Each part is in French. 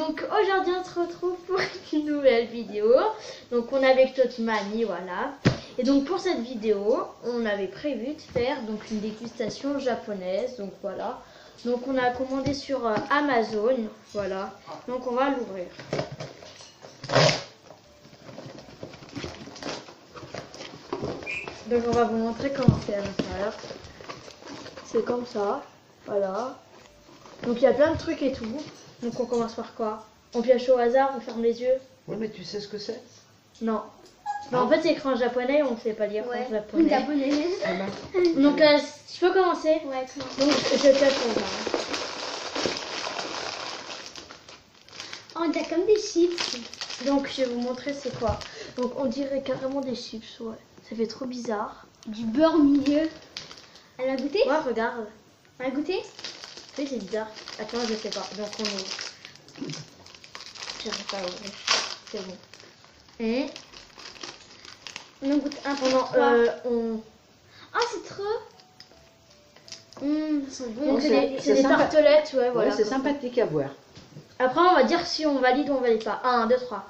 Donc aujourd'hui on se retrouve pour une nouvelle vidéo. Donc on est avec toi Mani, voilà. Et donc pour cette vidéo, on avait prévu de faire donc une dégustation japonaise. Donc voilà. Donc on a commandé sur Amazon, voilà. Donc on va l'ouvrir. Donc on va vous montrer comment c'est à l'intérieur. C'est comme ça, voilà. Donc il y a plein de trucs et tout. Donc on commence par quoi? On pioche au hasard, on ferme les yeux? Ouais, mais tu sais ce que c'est? Non. Mais en fait c'est écrit en japonais, on ne sait pas lire en japonais. Japonais. Ah bah. Donc je peux commencer? Ouais, commence. Donc je pioche au hasard. Oh, on dirait comme des chips. Donc je vais vous montrer c'est quoi. Donc on dirait carrément des chips, ouais. Ça fait trop bizarre. Du beurre au milieu. Elle a goûté? Ouais, regarde. Elle a goûté? Oui, c'est bizarre. Attends, je sais pas. Donc on ouvre. J'arrive pas à ouvrir. C'est bon. Et On goûte un peu. on... Oh, c'est trop. Ils sont bons. Donc c'est c'est des sympa. tartelettes, ouais, voilà. Ouais, c'est sympathique à voir. Après, on va dire si on valide ou on valide pas. 1, 2, 3.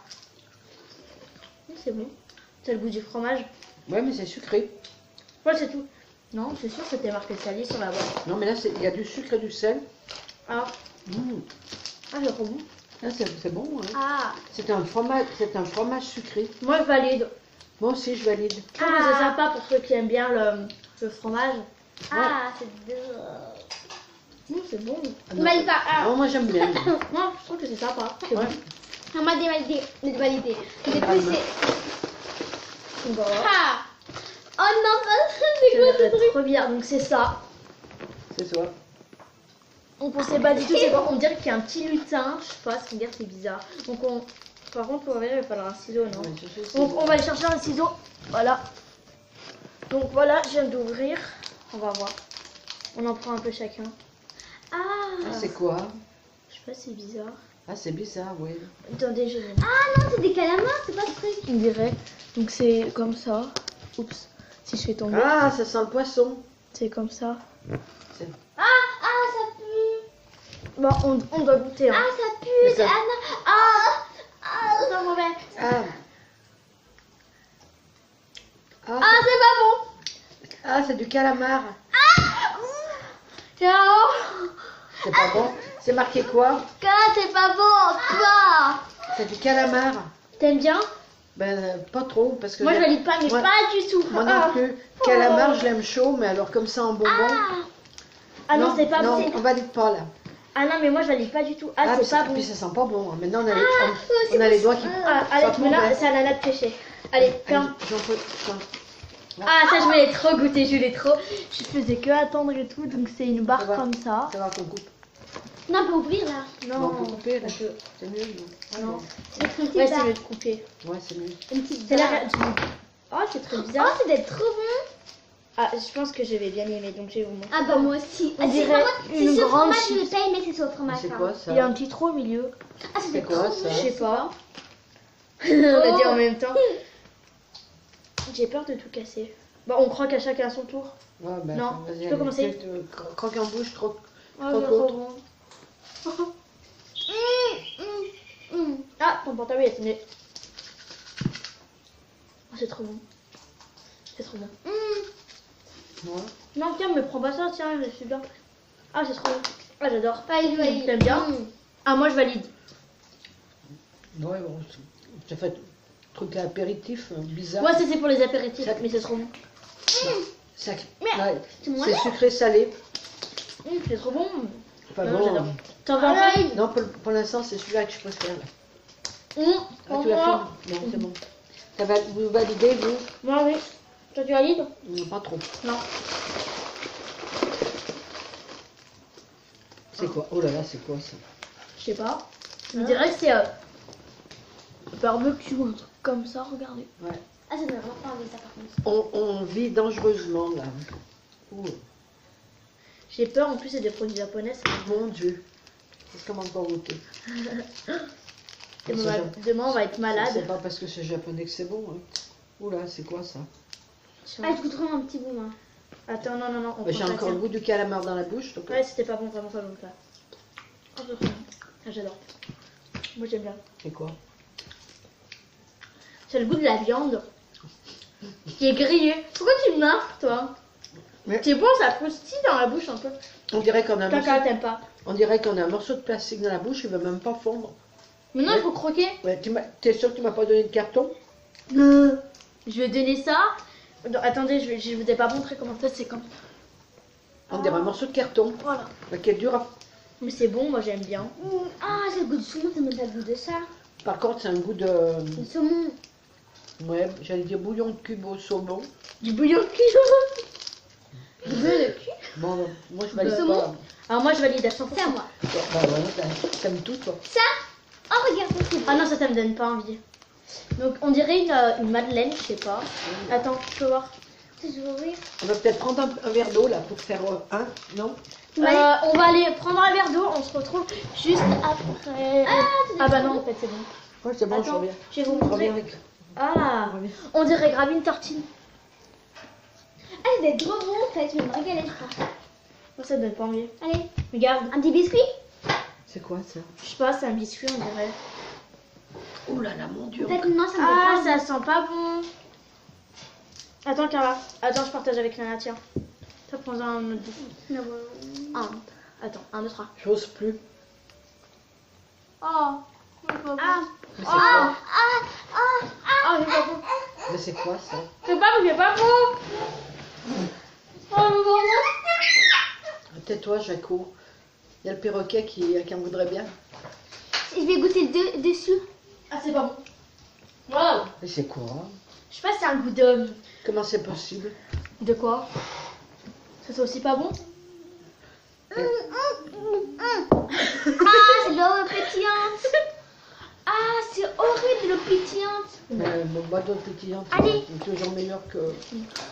C'est bon. C'est le goût du fromage. Ouais, mais c'est sucré. Ouais, c'est tout. Non, c'est sûr, c'était marqué salé sur la boîte. Non, mais là, il y a du sucre et du sel. Ah, Mmh. ah c'est trop bon. Ah, c'est bon, hein. Ah. C'est un fromage sucré. Moi, je valide. Moi aussi, je valide. Je trouve que c'est sympa pour ceux qui aiment bien le fromage. Ah, c'est deux. C'est bon. Ah, non. Valide pas. Ah. Oh, moi, j'aime bien. Moi, je trouve que c'est sympa. C'est Ouais. bon. On m'a dévalidé. Dévalidé. J'ai Ah, poussé. Donc, voilà. Ah. Oh non, c'est quoi ce C'est truc? trop bien. Donc, c'est ça. C'est ça. Donc, on sait pas du tout c'est quoi. On dirait qu'il y a un petit lutin. Je sais pas, regarde, c'est bizarre. Donc, par contre, pour ouvrir, il va falloir un ciseau, non? Ouais, je Donc, on va aller chercher un ciseau. Voilà. Donc, voilà, je viens d'ouvrir. On va voir. On en prend un peu chacun. Ah. Ah, c'est quoi? Je sais pas, c'est bizarre. Ah, c'est bizarre, oui. Attendez, je... Ah non, c'est des calamars, c'est pas ce truc. On dirait. Donc, c'est comme ça. Oups. Si je fais tomber, Ah, ça sent le poisson. c'est comme ça. Ah, ça pue. Bon, on doit goûter. Hein. Ah, ça pue. Mais ça- Ah non. Ah, c'est mauvais. Ah. Ah, Ah, c'est pas bon. ah, c'est du calamar. Ciao. C'est pas bon. C'est marqué quoi? C'est pas bon. Toi. C'est du calamar. T'aimes bien? Ben, pas trop, parce que... Moi, je valide pas, mais Moi- pas du tout. Moi non plus. Calamar, je l'aime chaud, mais alors comme ça en bonbon... Ah non, c'est pas non, bon. on valide pas, là. Ah non, mais moi, je valide pas du tout. Ah, puis c'est pas bon. Puis ça sent pas bon. Hein. Maintenant, on a, c'est on a les doigts qui... Ah, allez, sentent mais là, mauvais. c'est ananas de pêcher. Allez, tiens. J'en peux... Ah, ça, je me l'ai trop goûté, je l'ai trop. Je faisais que attendre et tout, donc c'est une barre Ça va. comme ça. Ça va qu'on coupe. Non, on peut ouvrir là. Non, on peut couper, là. on peut. C'est mieux, non? Non. C'est une petite Ouais, c'est barre. mieux de couper. Ouais, c'est mieux. Une petite C'est barre. l'air du... Oh, c'est trop Oh, bizarre. c'est d'être trop bon. Ah, je pense que je vais bien aimer, donc je vais vous montrer. Ah bah moi aussi. On c'est dirait vraiment- une c'est ce grande fromage, je chips. l'ai pas aimé, c'est ce fromage. C'est hein. quoi, ça? Il y a un petit trou au milieu. Ah, C'est c'est quoi, trop ça? Je sais pas. Oh. On a dit en même temps. J'ai peur de tout casser. Bon, on croque à chacun son tour. Ouais, ben, Non, vas-y, tu peux allez. commencer. Croque en bouche, croque. Oh, Croque c'est l'autre. trop bon. Ah, ton portable il est tombé. Oh, c'est trop bon. C'est trop bon. Ouais. Non, tiens, me prends pas ça, tiens, je suis bien. Ah, c'est trop bon. Ah, j'adore. Allez, allez. T'aimes bien? Ah, moi je valide. Ouais, bon, ça fait truc apéritif, bizarre. Moi, c'est pour les apéritifs, Ça- mais c'est trop bon. Ça- Mais- ouais, C'est moi c'est sucré salé. C'est trop bon. Enfin Non, bon. j'adore. T'en veux un peu? Non, pour l'instant, c'est celui-là que je préfère. Là. Ah, Pour tu l'as moi. fait? Non, c'est bon. Vous validez, vous? Moi, oui. Toi, tu valides? Non, pas trop. Non. C'est quoi? Oh là là, c'est quoi ça? Je sais pas. Je dirais que c'est barbecue ou un truc comme ça, regardez. Ouais. Ah, ça doit vraiment pas enlever ça par contre. On vit dangereusement là. Ouh, J'ai peur, en plus, c'est des produits japonais. ça. mon Dieu. C'est comment pas goûter? Et demain, on va être C'est malade. pas parce que c'est japonais que c'est bon. Hein. Ouh là, c'est quoi ça? Ah, je goûte vraiment un petit bout, moi. Attends, non, non, non. Bah, j'ai prend encore ça. le goût du calamar dans la bouche. Donc... Ouais, c'était pas bon, vraiment pas bon. Ça. Oh, c'est trop bon. Ah, j'adore. Moi j'aime bien. C'est quoi? C'est le goût de la viande qui est grillée. Pourquoi tu me marques, toi? Mais- C'est bon, ça croustille dans la bouche un peu. On dirait qu'on a un Caca, morceau, t'aimes pas. on dirait qu'on a un morceau de plastique dans la bouche, il va même pas fondre. Maintenant, il faut croquer. Ouais, t'es sûr que tu m'as pas donné de carton? Je vais donner ça. Non, attendez, je vous ai pas montré comment ça c'est comme. On dirait un morceau de carton. Voilà. Mais qui est dur à... Mais c'est bon, moi j'aime bien. Ah, c'est le goût de saumon, ça me pas le goût de ça. Par contre, c'est un goût de... Le saumon. Ouais, j'allais dire bouillon de cube au saumon. Du bouillon de cul. Du bouillon de cul. Bon, moi je valide Le pas. saumon. Alors moi je valide à 100%. C'est à moi. Bah voilà, t'aimes tout toi. Ça. Oh, regarde, c'est Ah non, ça me donne pas envie. Donc on dirait une madeleine, je sais pas. Attends, tu peux voir. Je vais ouvrir. On va peut-être prendre un verre d'eau là pour faire un, non? On va aller prendre un verre d'eau, on se retrouve juste après. Ah bah non, en fait c'est bon. Ouais, c'est bon, je Attends, reviens. je vais vous Je reviens montrer. avec. Ah, Je reviens. on dirait grave une tartine. Ah, ça va être trop bon en fait, je vais me régaler, je crois. Moi ça me donne pas envie. Allez, Regarde, un petit biscuit. C'est quoi ça? je sais pas, c'est un biscuit on dirait. Oh là là, mon Dieu. En fait, non, ça me Ah, donne pas ça sent pas bon. Attends Carla, attends je partage avec Nana, tiens. Toi prends un autre biscuit. envie. Un. Attends, 1, 2, 3. J'ose plus. Oh, c'est pas bon. Ah, Mais c'est quoi? Ah, c'est pas bon. Mais c'est quoi ça? C'est pas bon. Oh, mais bon. Tais-toi, Jaco. Il y a le perroquet qui en voudrait bien. je vais goûter dessus. Ah, c'est pas bon. Wow. Mais c'est quoi? Je sais pas si c'est un goût de... Comment c'est possible? De quoi? Ça c'est aussi pas bon? Ah, c'est de l'eau pétillante. Ah, c'est horrible l'eau pétillante. Mais mon bois d'eau pétillante, Allez. c'est toujours meilleur que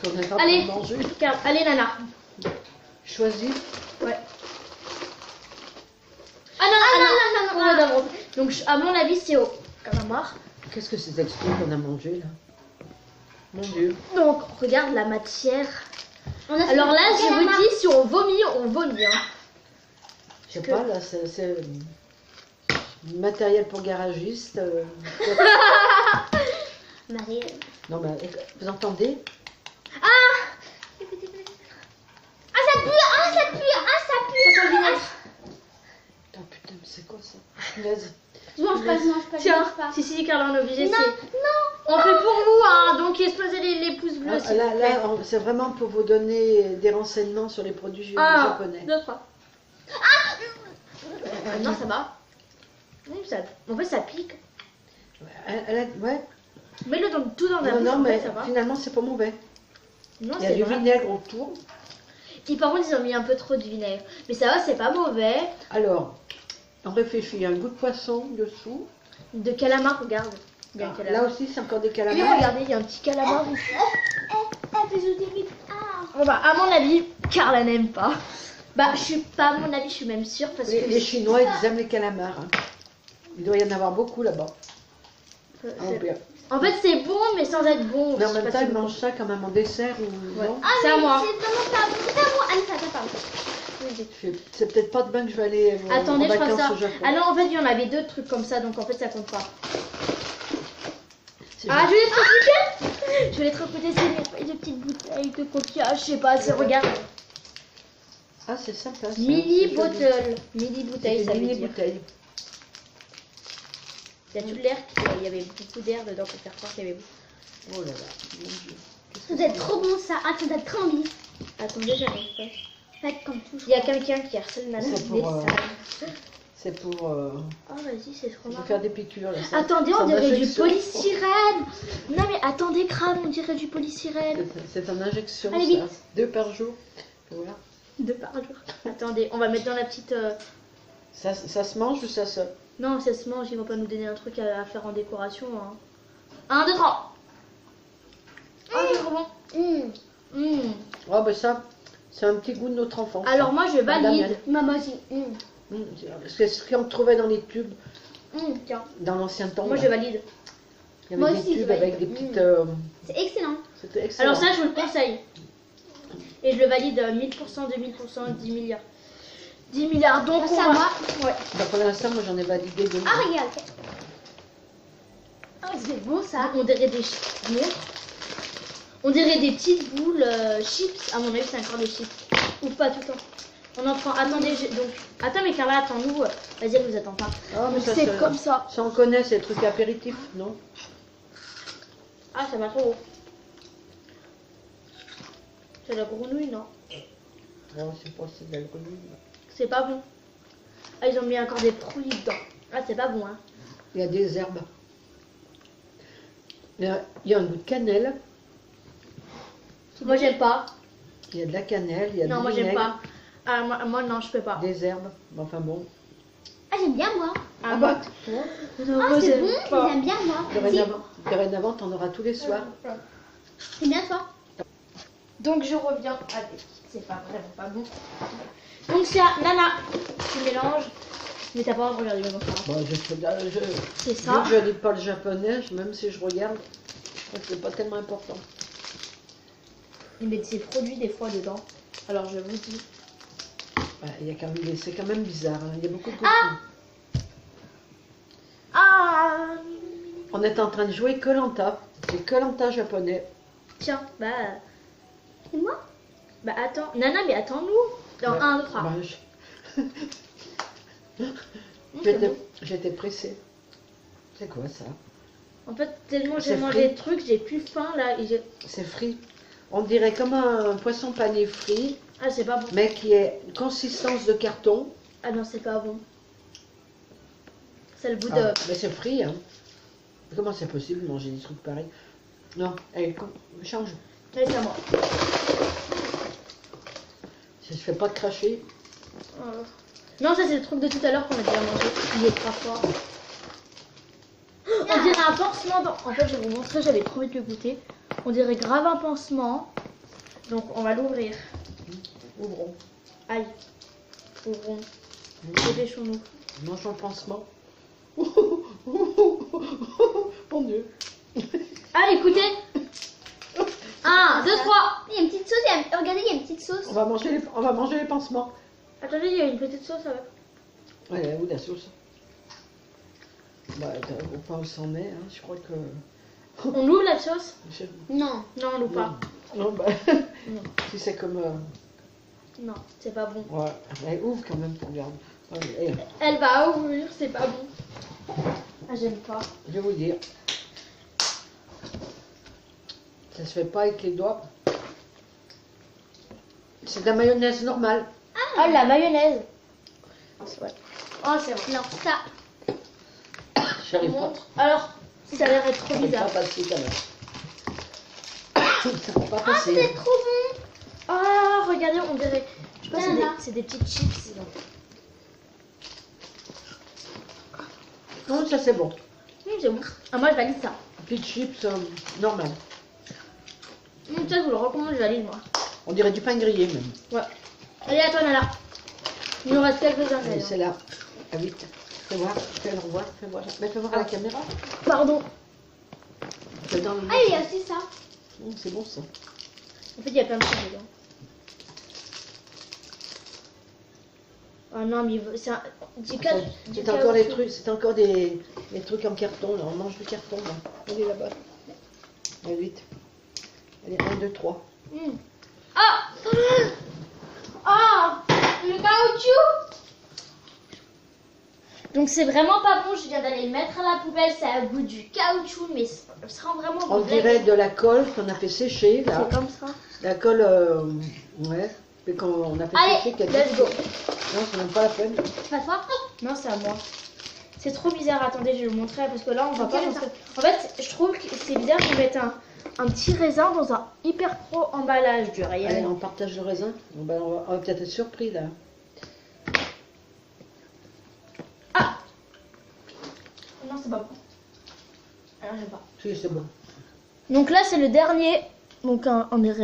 qu'on ait pas Allez, pour manger. allez Nana. Choisis. Ouais. Ah non, non, d'abord. Donc à mon avis c'est au calamar. Qu'est-ce que c'est ces extras qu'on a mangé là? Mon Dieu. Donc regarde la matière. On a Alors là fait je le vous calamar. dis si on vomit, on vomit. Hein. Je sais pas, là, c'est du matériel pour garagiste. Marie. Non, mais vous entendez? Ah, ça pue. Ah, ça pue. Ah, ça pue. Ça sent le vinaigre. Oh putain, mais c'est quoi ça? Punaise. Je mange pas, je mange pas, je Tiens, mange pas. si Carla on est obligé. Non, c'est- non. On fait pour vous hein, donc explosez les pouces bleus. Ah, s'il vous plaît. là, c'est vraiment pour vous donner des renseignements sur les produits japonais. 2, 3. Non, ça va. Oui, en fait, ça pique. Ouais. Mets-le tout dans la Non, bouche, non, en mais fait, ça va. finalement, c'est pas mauvais. Non, Il y a c'est du vrai. vinaigre autour. Et par contre, ils ont mis un peu trop de vinaigre. Mais ça va, c'est pas mauvais. Alors, on réfléchit. Il y a un goût de poisson dessous. De calamar, regarde. Il y a un Là calamar. aussi, c'est encore des Oui, calamars. regardez, il y a un petit calamar ici. Bisous, vite. Ah. Bon, bah, à mon avis, Carla n'aime pas. Bah, je suis pas, à mon avis, je suis même sûre parce que. Les Chinois, ils aiment les calamars. Hein. Il doit y en avoir beaucoup là-bas. c'est- En plus. En fait, c'est bon, mais sans être bon. Mais en Je sais même pas temps, si ils c'est mangent ça quand même en dessert ou Ouais. non? Ah, C'est à mais moi. c'est vraiment pas bon. C'est à moi. Allez, ça parle. C'est peut-être pas demain que je vais aller Attendez, en je crois vacances ça. au Japon. Ah non, en fait, il y en avait deux trucs comme ça, donc en fait, ça compte pas. C'est Ah, bon. je vais te recruter. Je vais te recruter ces petites bouteilles de coquillage, je sais pas, c'est regarde. Ah, c'est sympa. ça. Mini C'est joli. bottle. Mini C'est bouteille, des ça veut mini dire. bouteilles. Il y a tout l'air, il y avait beaucoup d'air dedans pour faire croire qu'il y avait beaucoup. Oh là là, mon Dieu. Ça doit être trop bon ça. Ah, ça doit être trop envie. Attendez, j'arrive pas. Faites comme tout. Il y a quelqu'un qui harcèle Nana. C'est pour, C'est pour Oh, vas-y, c'est trop marrant. faire des piqûres. Là, ça. Attendez, on C'est en dirait du injection. polystyrène. Non, mais attendez, crâne, on dirait du polystyrène. C'est en injection, Allez, ça. vite. 2 par jour. Voilà. 2 par jour. Attendez, on va mettre dans la petite. Ça se mange ou ça se... Non, ça se mange, ils vont pas nous donner un truc à faire en décoration. Hein. 1, 2, 3. Oh, c'est trop bon. Oh, ben ça, c'est un petit goût de notre enfance. Alors, moi, je valide. Maman aussi. C'est ce qu'on trouvait dans les tubes, Tiens, dans l'ancien temps. moi, là. je valide. Il y Moi avait des aussi, je tubes valide. avec des petites... C'est excellent. C'était excellent. Alors, ça, je vous le conseille. Et je le valide 1000%, 2000%, 10 milliards. 10 milliards. Donc, Ça, on va... moi. Ouais. Bah, pour l'instant, moi j'en ai validé 2. Ah, regarde. Ah, c'est bon ça. On dirait des on dirait des petites boules chips. À mon avis, c'est encore des chips. Ou pas tout le temps. On entend. Attendez, donc. Attends, mais Carla, attends-nous. Vas-y, elle vous attend pas. Ah, mais Donc, ça, c'est comme ça. Ça, on connaît, c'est le truc apéritif, non? Ah, ça va trop haut. C'est de la grenouille, non? Non, c'est pas, c'est de la grenouille. C'est pas bon. Ah, ils ont mis encore des produits dedans. Ah, c'est pas bon, hein. Il y a des herbes. Il y a un goût de cannelle. Moi, j'aime pas. Il y a de la cannelle, il y a Non, du moi, j'aime vinaigre, pas. Ah, moi, non, je peux pas. des herbes. Enfin bon. Ah, j'aime bien moi. Ah, moi, toi, non, Ah, moi, c'est j'aime bon, pas. j'aime bien moi. Si, dorénavant, t'en auras tous les soirs. c'est bien toi. Donc, je reviens avec. C'est pas vraiment pas bon. Donc, c'est à Nana qui mélange. Mais t'as pas le droit de regarder le bon. Bon, C'est vu ça. que je lis pas le japonais, même si je regarde, je crois que c'est pas tellement important. Ils mettent ces produits des fois dedans. Alors, je vous dis. Ouais, il y a quand même, c'est quand même bizarre. Hein. Il y a beaucoup de Ah! Ah! On est en train de jouer Koh-Lanta. C'est Koh-Lanta japonais. Tiens, bah. C'est moi? Bah, attends. Nana, mais attends-nous. Dans Ouais. 1, 2, 3. Bah, J'étais pressée. C'est quoi ça? En fait, tellement j'ai C'est mangé frit. de trucs, j'ai plus faim là. Et C'est frit. On dirait comme un poisson pané frit, ah, c'est pas bon. mais qui est consistance de carton. Ah non, c'est pas bon. C'est le bout Ah, de. mais c'est frit, hein. Comment c'est possible de manger des trucs pareils? Non, allez, change. Allez, c'est à moi. Si je fais pas de cracher. Non, ça c'est le truc de tout à l'heure qu'on a déjà mangé. Il est pas fort. On dirait un pansement. En fait, je vais vous montrer, j'avais trop envie de le goûter. On dirait grave un pansement. Donc, on va l'ouvrir. Ouvrons. Aïe. Ouvrons. Dépêchons-nous. Mangeons le pansement. Mon Dieu. Ah, écoutez. 1, 2, 3. Il y a une petite sauce, regardez, il y a une petite sauce. On va manger les pansements. Attendez, il y a une petite sauce avec. Ouais, où la sauce? Bah, au pain on s'en met, hein. Je crois que. On ouvre la sauce? Non. Non, on l'ouvre pas. Non, bah. Non. Si c'est comme. Non, c'est pas bon. Ouais, elle ouvre quand même, regarde. Et, Elle va ouvrir, c'est pas bon. Ah, j'aime pas. je vais vous dire. Ça se fait pas avec les doigts. C'est de la mayonnaise normale. Ah, la mayonnaise. Ouais. Oh, c'est bon. Non, ça. J'arrive pas. Montre. Alors, ça a l'air d'être trop Ça va bizarre. pas passer quand même. Ça va pas Ah, passer. c'est trop bon. Ah, regardez, on dirait. Je sais pas, Nana. c'est des petites chips. Non, ça c'est bon. C'est bon. Ah, moi, je valide ça. Petites chips normales. Ça, je vous le recommande, je valide, moi. On dirait du pain grillé même. Ouais. Allez, à toi, Nana. Il nous reste quelques-uns. Allez, c'est là. À vite. Fais voir, fais revoir, fais voir. Mais fais voir à la caméra. Pardon. Fais dans le Ah, il y a aussi ça. C'est bon ça. En fait, il y a plein de choses dedans. Ah non, mais c'est un... C'est encore des trucs, c'est encore des trucs en carton là. On mange du carton là. Allez là-bas. Allez vite. Allez, 1, 2, 3. Ah. Ah, le caoutchouc. Donc c'est vraiment pas bon, je viens d'aller le mettre à la poubelle, ça a le goût du caoutchouc, mais ça sera vraiment On bon. dirait de la colle qu'on a fait sécher là. C'est comme ça. La colle, ouais, mais qu'on a fait Allez, sécher. let's go. Non, c'est même pas la peine. Pas toi? Non, c'est à moi. C'est trop bizarre, attendez, je vais vous montrer parce que là on va Ok, pas montrer. En fait, je trouve que c'est bizarre de mettre un petit raisin dans un hyper pro emballage du Allez, Rayel. on partage le raisin. Bon, ben, on va peut-être être surpris là. Ah. Non, c'est pas bon. Alors, j'aime pas. Si, c'est bon. Donc là, c'est le dernier. Donc on dirait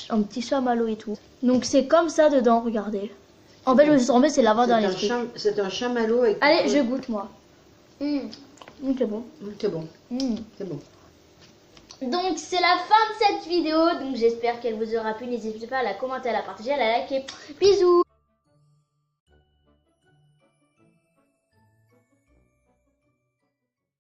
un petit chamallow et tout. Donc c'est comme ça dedans, regardez. En fait, je me suis trompée, c'est l'avant-dernier truc. C'est un chamallow avec. Allez, je goûte moi. C'est bon. C'est bon, c'est bon. Donc c'est la fin de cette vidéo. Donc j'espère qu'elle vous aura plu. N'hésitez pas à la commenter, à la partager, à la liker. Bisous.